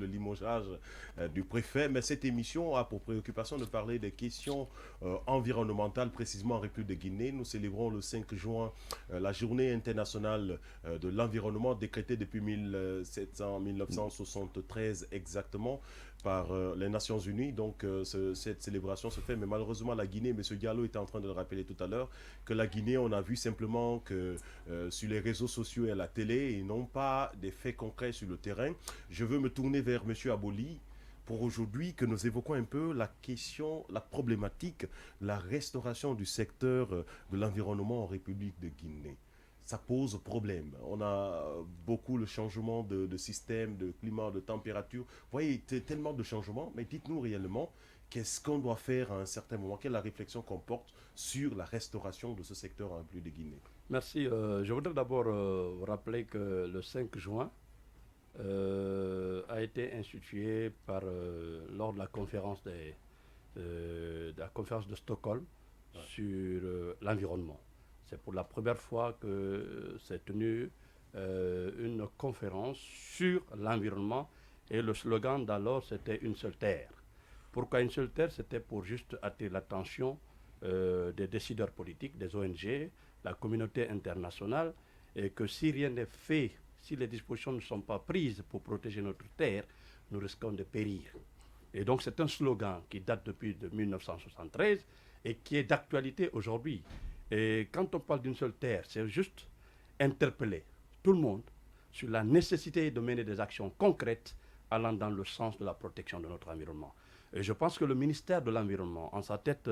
le limogeage du préfet. Mais cette émission a pour préoccupation de parler des questions environnementales, précisément en République de Guinée. Nous célébrons le 5 juin la journée internationale de l'environnement décrétée depuis 1973 exactement par les Nations Unies. Donc cette célébration se fait, mais malheureusement la Guinée, M. Diallo était en train de le rappeler tout à l'heure, que la Guinée, on a vu simplement que sur les réseaux sociaux et à la télé, ils n'ont pas des faits concrets sur le terrain. Je veux me tourner vers M. Aboli pour aujourd'hui que nous évoquons un peu la question, la problématique, la restauration du secteur de l'environnement en République de Guinée. Ça pose problème. On a beaucoup le changement de système, de climat, de température. Vous voyez, tellement de changements, mais dites-nous réellement, qu'est-ce qu'on doit faire à un certain moment? Quelle est la réflexion qu'on porte sur la restauration de ce secteur en République de Guinée? Merci. Je voudrais d'abord rappeler que le 5 juin a été institué lors de la conférence de Stockholm sur l'environnement. C'est pour la première fois que s'est tenue une conférence sur l'environnement et le slogan d'alors c'était une seule terre. Pourquoi une seule terre? C'était pour juste attirer l'attention des décideurs politiques, des ONG, la communauté internationale, et que si rien n'est fait, si les dispositions ne sont pas prises pour protéger notre terre, nous risquons de périr. Et donc c'est un slogan qui date depuis 1973 et qui est d'actualité aujourd'hui. Et quand on parle d'une seule terre, c'est juste interpeller tout le monde sur la nécessité de mener des actions concrètes allant dans le sens de la protection de notre environnement. Et je pense que le ministère de l'Environnement, en sa tête,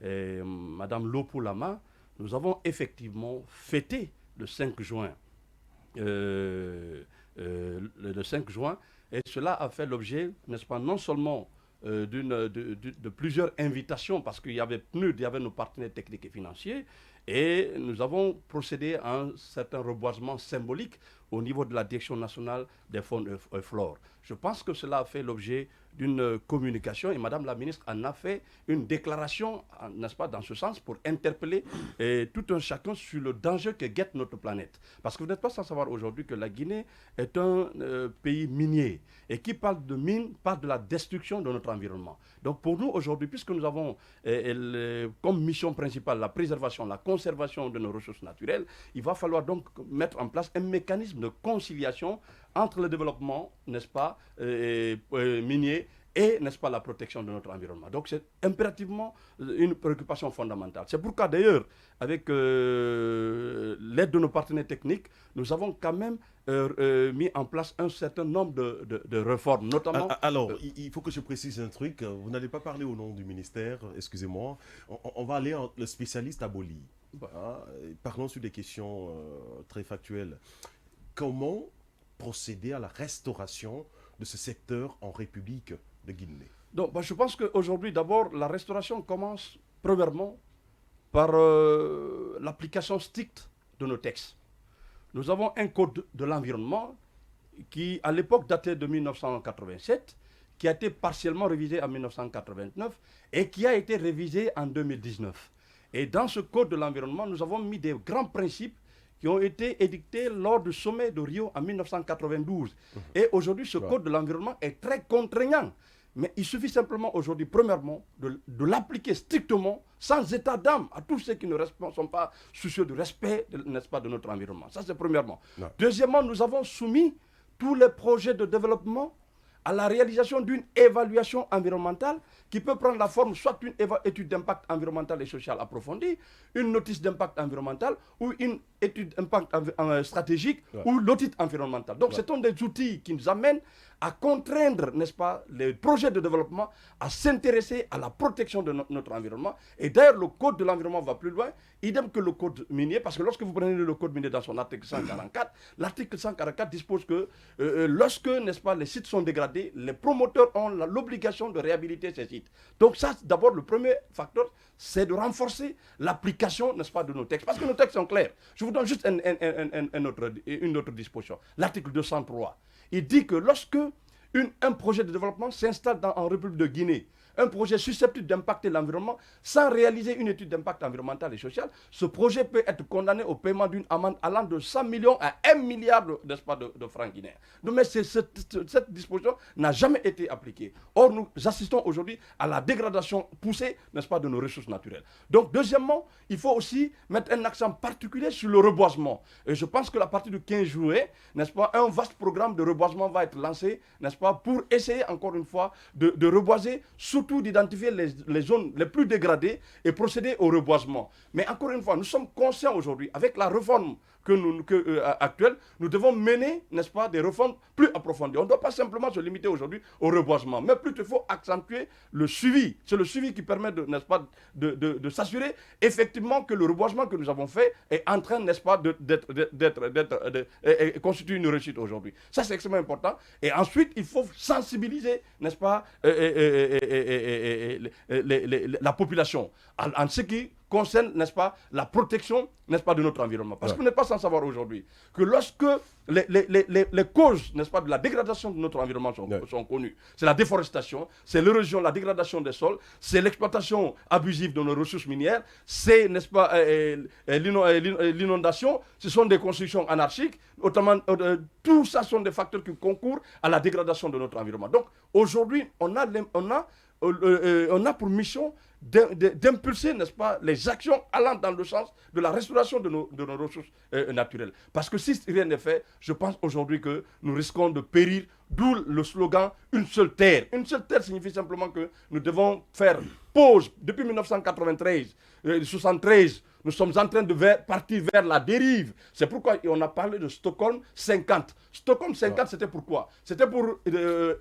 Madame Lopou Lama, nous avons effectivement fêté le 5 juin. Le 5 juin, et cela a fait l'objet, n'est-ce pas, non seulement de plusieurs invitations, parce qu'il y avait PNUD, il y avait nos partenaires techniques et financiers, et nous avons procédé à un certain reboisement symbolique au niveau de la Direction nationale des fonds et flore. Je pense que cela a fait l'objet d'une communication et Madame la ministre en a fait une déclaration, n'est-ce pas, dans ce sens, pour interpeller tout un chacun sur le danger que guette notre planète. Parce que vous n'êtes pas sans savoir aujourd'hui que la Guinée est un pays minier et qui parle de mine, parle de la destruction de notre environnement. Donc pour nous aujourd'hui, puisque nous avons comme mission principale la préservation, la conservation de nos ressources naturelles, il va falloir donc mettre en place un mécanisme de conciliation entre le développement, n'est-ce pas, minier et, n'est-ce pas, la protection de notre environnement. Donc c'est impérativement une préoccupation fondamentale. C'est pourquoi d'ailleurs, avec l'aide de nos partenaires techniques, nous avons quand même mis en place un certain nombre de réformes, notamment... Alors, il faut que je précise un truc. Vous n'allez pas parler au nom du ministère, excusez-moi. On va aller le spécialiste Aboli. Parlons sur des questions très factuelles. Comment procéder à la restauration de ce secteur en République de Guinée? Donc, je pense qu'aujourd'hui, d'abord, la restauration commence, premièrement, par l'application stricte de nos textes. Nous avons un code de l'environnement qui, à l'époque, datait de 1987, qui a été partiellement révisé en 1989 et qui a été révisé en 2019. Et dans ce code de l'environnement, nous avons mis des grands principes qui ont été édictés lors du sommet de Rio en 1992. Et aujourd'hui, ce code de l'environnement est très contraignant. Mais il suffit simplement aujourd'hui, premièrement, de l'appliquer strictement, sans état d'âme, à tous ceux qui ne sont pas soucieux du respect, n'est-ce pas, de notre environnement. Ça, c'est premièrement. Non. Deuxièmement, nous avons soumis tous les projets de développement à la réalisation d'une évaluation environnementale qui peut prendre la forme soit d'une étude d'impact environnemental et social approfondie, une notice d'impact environnemental ou une étude d'impact stratégique ou l'audit environnemental. Donc, ce sont des outils qui nous amènent à contraindre, n'est-ce pas, les projets de développement à s'intéresser à la protection de notre environnement. Et d'ailleurs, le code de l'environnement va plus loin, idem que le code minier, parce que lorsque vous prenez le code minier dans son article 144, l'article 144 dispose que lorsque, n'est-ce pas, les sites sont dégradés, les promoteurs ont l'obligation de réhabiliter ces sites. Donc ça, d'abord, le premier facteur, c'est de renforcer l'application, n'est-ce pas, de nos textes. Parce que nos textes sont clairs. Je vous donne juste une autre disposition. L'article 203. Il dit que lorsque un projet de développement s'installe en République de Guinée, un projet susceptible d'impacter l'environnement sans réaliser une étude d'impact environnemental et social, ce projet peut être condamné au paiement d'une amende allant de 100 millions à 1 milliard de francs guinéens. Donc, mais cette disposition n'a jamais été appliquée. Or, nous assistons aujourd'hui à la dégradation poussée, n'est-ce pas, de nos ressources naturelles. Donc, deuxièmement, il faut aussi mettre un accent particulier sur le reboisement. Et je pense que à partir du 15 juillet, n'est-ce pas, un vaste programme de reboisement va être lancé, n'est-ce pas, pour essayer encore une fois de reboiser, surtout d'identifier les zones les plus dégradées et procéder au reboisement. Mais encore une fois, nous sommes conscients aujourd'hui, avec la réforme actuelle, nous devons mener, n'est-ce pas, des réformes plus approfondies. On ne doit pas simplement se limiter aujourd'hui au reboisement, mais plutôt il faut accentuer le suivi. C'est le suivi qui permet, n'est-ce pas, de s'assurer effectivement que le reboisement que nous avons fait est en train, n'est-ce pas, de constituer une réussite aujourd'hui. Ça, c'est extrêmement important. Et ensuite, il faut sensibiliser, n'est-ce pas, la population en ce qui concerne, n'est-ce pas, la protection, n'est-ce pas, de notre environnement. Parce que vous n'êtes pas sans savoir aujourd'hui que lorsque les causes, n'est-ce pas, de la dégradation de notre environnement sont connues, c'est la déforestation, c'est l'érosion, la dégradation des sols, c'est l'exploitation abusive de nos ressources minières, c'est, n'est-ce pas, l'inondation, ce sont des constructions anarchiques, notamment, tout ça sont des facteurs qui concourent à la dégradation de notre environnement. Donc, aujourd'hui, on a pour mission d'impulser, n'est-ce pas, les actions allant dans le sens de la restauration de nos ressources naturelles. Parce que si rien n'est fait, je pense aujourd'hui que nous risquons de périr, d'où le slogan « Une seule terre ». Une seule terre signifie simplement que nous devons faire pause. Depuis 1993, 1973, nous sommes en train de partir vers la dérive. C'est pourquoi on a parlé de Stockholm 50. Stockholm 50, c'était pourquoi? C'était pour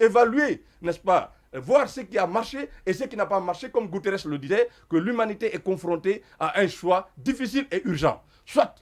évaluer, n'est-ce pas, voir ce qui a marché et ce qui n'a pas marché, comme Guterres le disait, que l'humanité est confrontée à un choix difficile et urgent. Soit,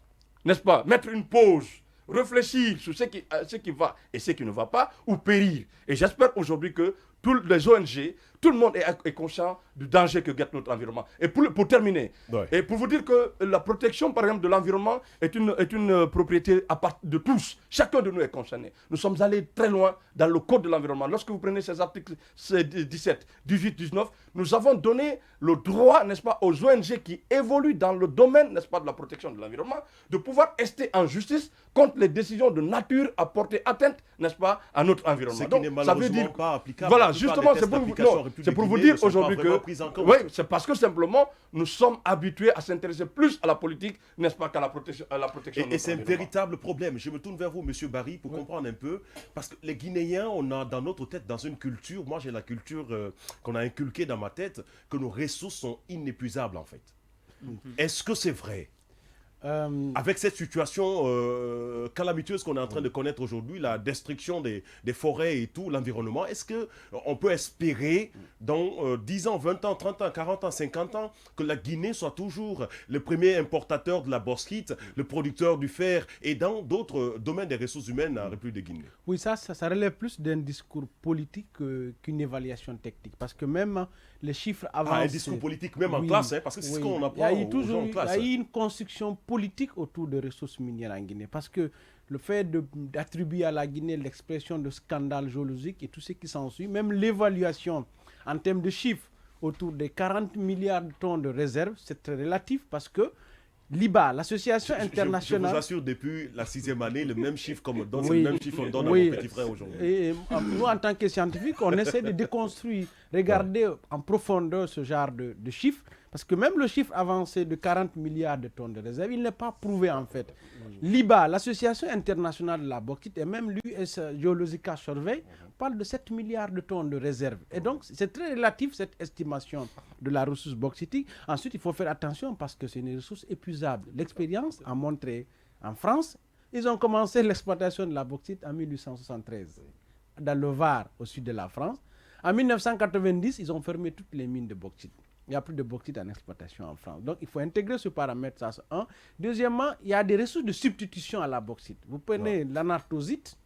n'est-ce pas, mettre une pause, réfléchir sur ce qui va et ce qui ne va pas, ou périr. Et j'espère aujourd'hui que tous les ONG, tout le monde est conscient du danger que guette notre environnement. Et pour terminer, et pour vous dire que la protection, par exemple, de l'environnement est une propriété à part de tous. Chacun de nous est concerné. Nous sommes allés très loin dans le code de l'environnement. Lorsque vous prenez ces articles 17, 18, 19, nous avons donné le droit, n'est-ce pas, aux ONG qui évoluent dans le domaine, n'est-ce pas, de la protection de l'environnement, de pouvoir rester en justice contre les décisions de nature à porter atteinte, n'est-ce pas, à notre environnement. Donc, ça veut dire pas applicable. Voilà, justement, c'est pour vous dire aujourd'hui que oui, c'est parce que simplement nous sommes habitués à s'intéresser plus à la politique, n'est-ce pas, qu'à la protection. Et c'est un véritable problème. Je me tourne vers vous, Monsieur Barry, pour comprendre un peu, parce que les Guinéens, on a dans notre tête, dans une culture, moi j'ai la culture qu'on a inculquée dans ma tête, que nos ressources sont inépuisables en fait. Est-ce que c'est vrai? Avec cette situation calamiteuse qu'on est en train de connaître aujourd'hui, la destruction des forêts et tout, l'environnement, est-ce qu'on peut espérer dans 10 ans, 20 ans, 30 ans, 40 ans, 50 ans, que la Guinée soit toujours le premier importateur de la bauxite, le producteur du fer et dans d'autres domaines des ressources humaines à la République de Guinée? Oui, ça relève plus d'un discours politique qu'une évaluation technique. Parce que même les chiffres avancent. Un discours politique même en classe, hein, parce que c'est ce qu'on apprend aux gens en classe. Il y a eu une construction politique autour des ressources minières en Guinée. Parce que le fait d'attribuer à la Guinée l'expression de scandale géologique et tout ce qui s'ensuit, même l'évaluation en termes de chiffres autour des 40 milliards de tonnes de réserves, c'est très relatif parce que l'IBA, l'association internationale... Je vous assure, depuis la 6e année, le même chiffre qu'on me donne, c'est le même chiffre qu'on donne à mon petit frère aujourd'hui. Et nous, en tant que scientifiques, on essaie de déconstruire, regarder en profondeur ce genre de chiffres, parce que même le chiffre avancé de 40 milliards de tonnes de réserves, il n'est pas prouvé en fait. L'IBA, l'association internationale de la bauxite, et même l'US Geological Survey, parle de 7 milliards de tonnes de réserves. Et donc, c'est très relatif cette estimation de la ressource bauxitique. Ensuite, il faut faire attention parce que c'est une ressource épuisable. L'expérience a montré en France, ils ont commencé l'exploitation de la bauxite en 1873, dans le Var, au sud de la France. En 1990, ils ont fermé toutes les mines de bauxite. Il n'y a plus de bauxite en exploitation en France. Donc, il faut intégrer ce paramètre, ça c'est un. Deuxièmement, il y a des ressources de substitution à la bauxite. Vous prenez l'anarthosite,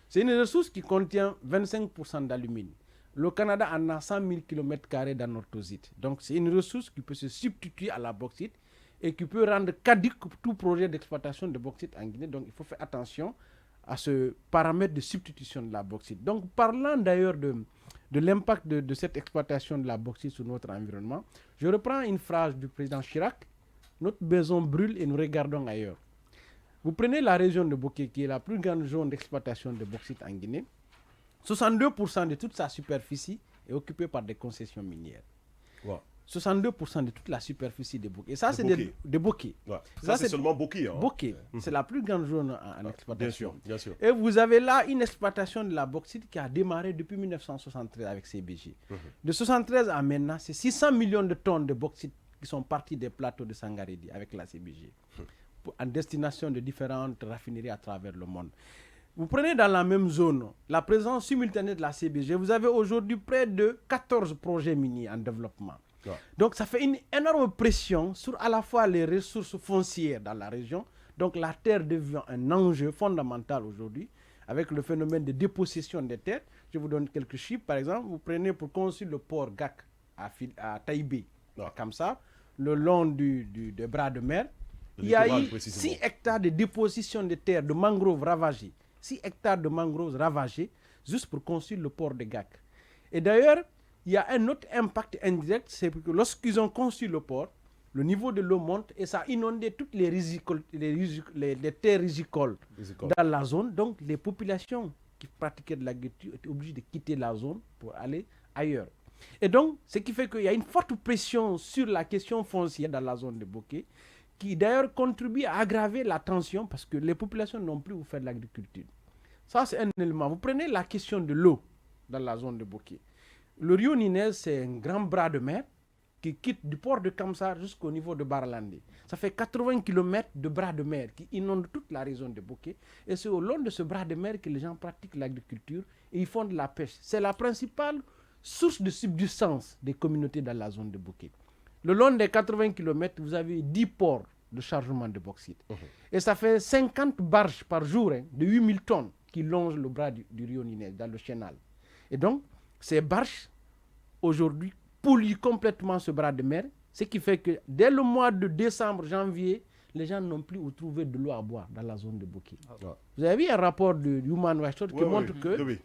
c'est une ressource qui contient 25% d'alumine. Le Canada en a 100 000 km² d'anorthosite. Donc, c'est une ressource qui peut se substituer à la bauxite et qui peut rendre caduque tout projet d'exploitation de bauxite en Guinée. Donc, il faut faire attention à ce paramètre de substitution de la bauxite. Donc, parlant d'ailleurs de de l'impact de cette exploitation de la bauxite sur notre environnement, je reprends une phrase du président Chirac. Notre maison brûle et nous regardons ailleurs. Vous prenez la région de Bokeh, qui est la plus grande zone d'exploitation de bauxite en Guinée. 62% de toute sa superficie est occupée par des concessions minières. Ouais. 62% de toute la superficie de Bokeh. Et ça, c'est de Bokeh. Ouais. Ça, c'est seulement Bokeh. Hein. Bokeh, c'est la plus grande zone en exploitation. Bien sûr. Et vous avez là une exploitation de la bauxite qui a démarré depuis 1973 avec CBG. De 1973 à maintenant, c'est 600 millions de tonnes de bauxite qui sont partis des plateaux de Sangaredi avec la CBG en destination de différentes raffineries à travers le monde. Vous prenez dans la même zone la présence simultanée de la CBG, vous avez aujourd'hui près de 14 projets miniers en développement. Ouais. Donc ça fait une énorme pression sur à la fois les ressources foncières dans la région. Donc la terre devient un enjeu fondamental aujourd'hui avec le phénomène de dépossession des terres. Je vous donne quelques chiffres. Par exemple, vous prenez pour construire le port GAC à Taïbé, comme ça, le long des bras de mer, il y a eu 6 hectares de déposition de terre de mangroves ravagées. 6 hectares de mangroves ravagées juste pour construire le port de GAC. Et d'ailleurs, il y a un autre impact indirect, c'est que lorsqu'ils ont construit le port, le niveau de l'eau monte et ça a inondé toutes les terres rizicoles dans la zone. Donc, les populations qui pratiquaient de l'agriculture étaient obligées de quitter la zone pour aller ailleurs. Et donc, ce qui fait qu'il y a une forte pression sur la question foncière dans la zone de Bokeh, qui d'ailleurs contribue à aggraver la tension parce que les populations n'ont plus où faire de l'agriculture. Ça, c'est un élément. Vous prenez la question de l'eau dans la zone de Bokeh. Le Rio Ninez, c'est un grand bras de mer qui quitte du port de Kamsar jusqu'au niveau de Baralandi. Ça fait 80 km de bras de mer qui inondent toute la région de Bokeh. Et c'est au long de ce bras de mer que les gens pratiquent l'agriculture et ils font de la pêche. C'est la principale source de subsistance des communautés dans la zone de Bokeh. Le long des 80 km, vous avez 10 ports de chargement de bauxite. Et ça fait 50 barges par jour de 8000 tonnes qui longent le bras du Rio Ninez dans le chenal. Et donc, ces barges, aujourd'hui, polluent complètement ce bras de mer, ce qui fait que dès le mois de décembre, janvier, les gens n'ont plus où trouver de l'eau à boire dans la zone de Bokeh. Vous avez vu un rapport de Human Rights Watch qui montre que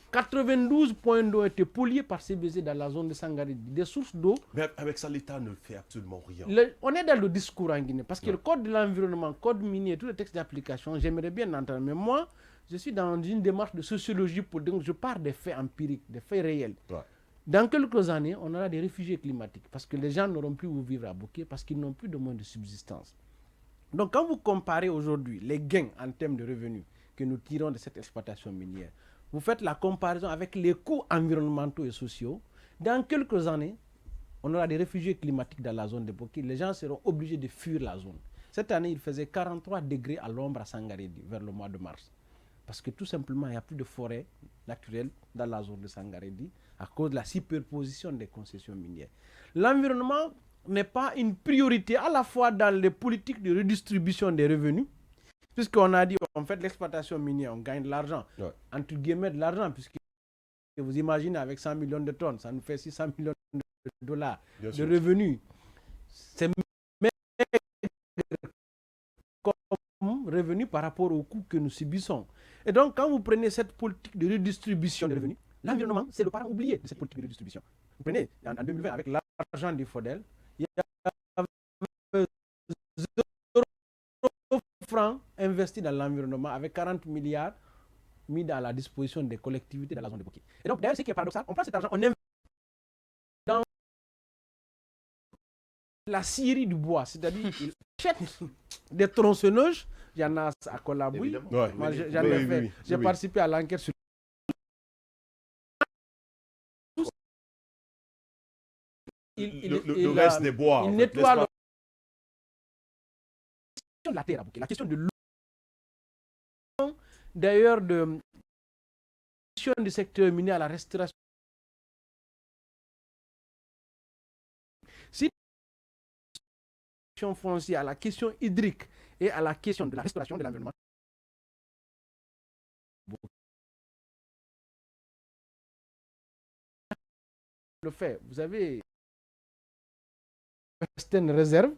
92 points d'eau étaient pollués par CBG dans la zone de Sangaredi, des sources d'eau. Mais avec ça, l'État ne fait absolument rien. On est dans le discours en Guinée, parce que le code de l'environnement, code minier, tous les textes d'application, j'aimerais bien entendre. Mais moi, je suis dans une démarche de sociologie donc je pars des faits empiriques, des faits réels. Dans quelques années, on aura des réfugiés climatiques, parce que les gens n'auront plus où vivre à Bokeh, parce qu'ils n'ont plus de moyens de subsistance. Donc, quand vous comparez aujourd'hui les gains en termes de revenus que nous tirons de cette exploitation minière, vous faites la comparaison avec les coûts environnementaux et sociaux. Dans quelques années, on aura des réfugiés climatiques dans la zone de Bokeh. Les gens seront obligés de fuir la zone. Cette année, il faisait 43 degrés à l'ombre à Sangaredi vers le mois de mars. Parce que tout simplement, il n'y a plus de forêt naturelle dans la zone de Sangaredi à cause de la superposition des concessions minières. L'environnement n'est pas une priorité à la fois dans les politiques de redistribution des revenus, puisqu'on a dit on fait de l'exploitation minière, on gagne de l'argent, entre guillemets de l'argent, puisque vous imaginez avec 100 millions de tonnes, ça nous fait 600 millions de dollars de revenus. C'est comme revenu par rapport aux coûts que nous subissons. Et donc, quand vous prenez cette politique de redistribution des revenus, l'environnement, c'est le parent oublié de cette politique de redistribution. Vous prenez, en 2020, avec l'argent du FODEL, il y a 0 francs investis dans l'environnement avec 40 milliards mis à la disposition des collectivités de la zone de Bokeh. Et donc, d'ailleurs, ce qui est paradoxal, on prend cet argent, on investit dans la scierie du bois, c'est-à-dire qu'il achète des tronçonneuses. Il y en a à Colabouy. Moi, j'en ai fait. J'ai participé à l'enquête sur le reste des bois. Il nettoie la question de la terre, la question de l'eau, d'ailleurs, de la question du secteur minier à la restauration. Si la question foncière, à la question hydrique et à la question de la restauration de l'environnement, le fait, vous avez certaines réserves,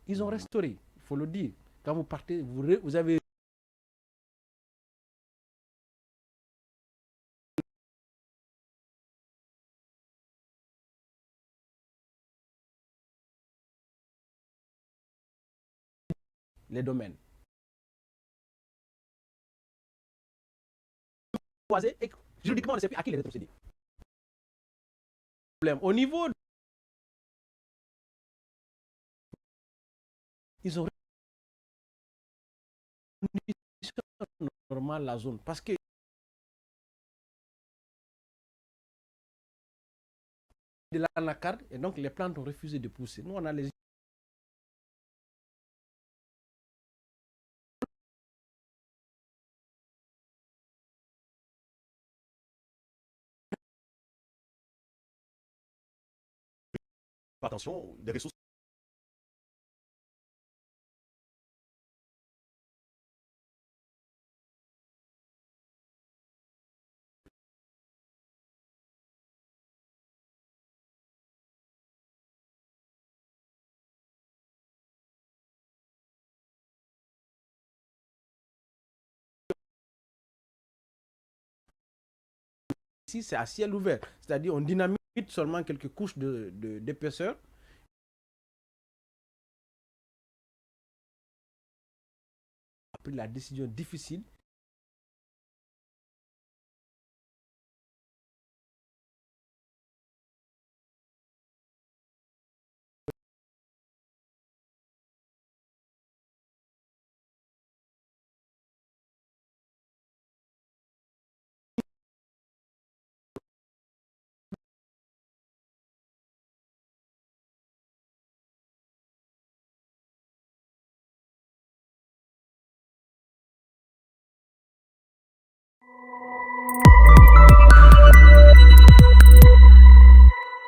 ils ont restauré, il faut le dire. Quand vous partez, vous avez les domaines. Et juridiquement, on ne sait plus à qui les rétrocéder. Au niveau, ils ont normal la zone parce que de l'anacarde et donc les plantes ont refusé de pousser. Nous, on a les Attention, des ressources. ici, c'est à ciel ouvert. C'est-à-dire, on dynamite seulement quelques couches d'épaisseur. A pris la décision difficile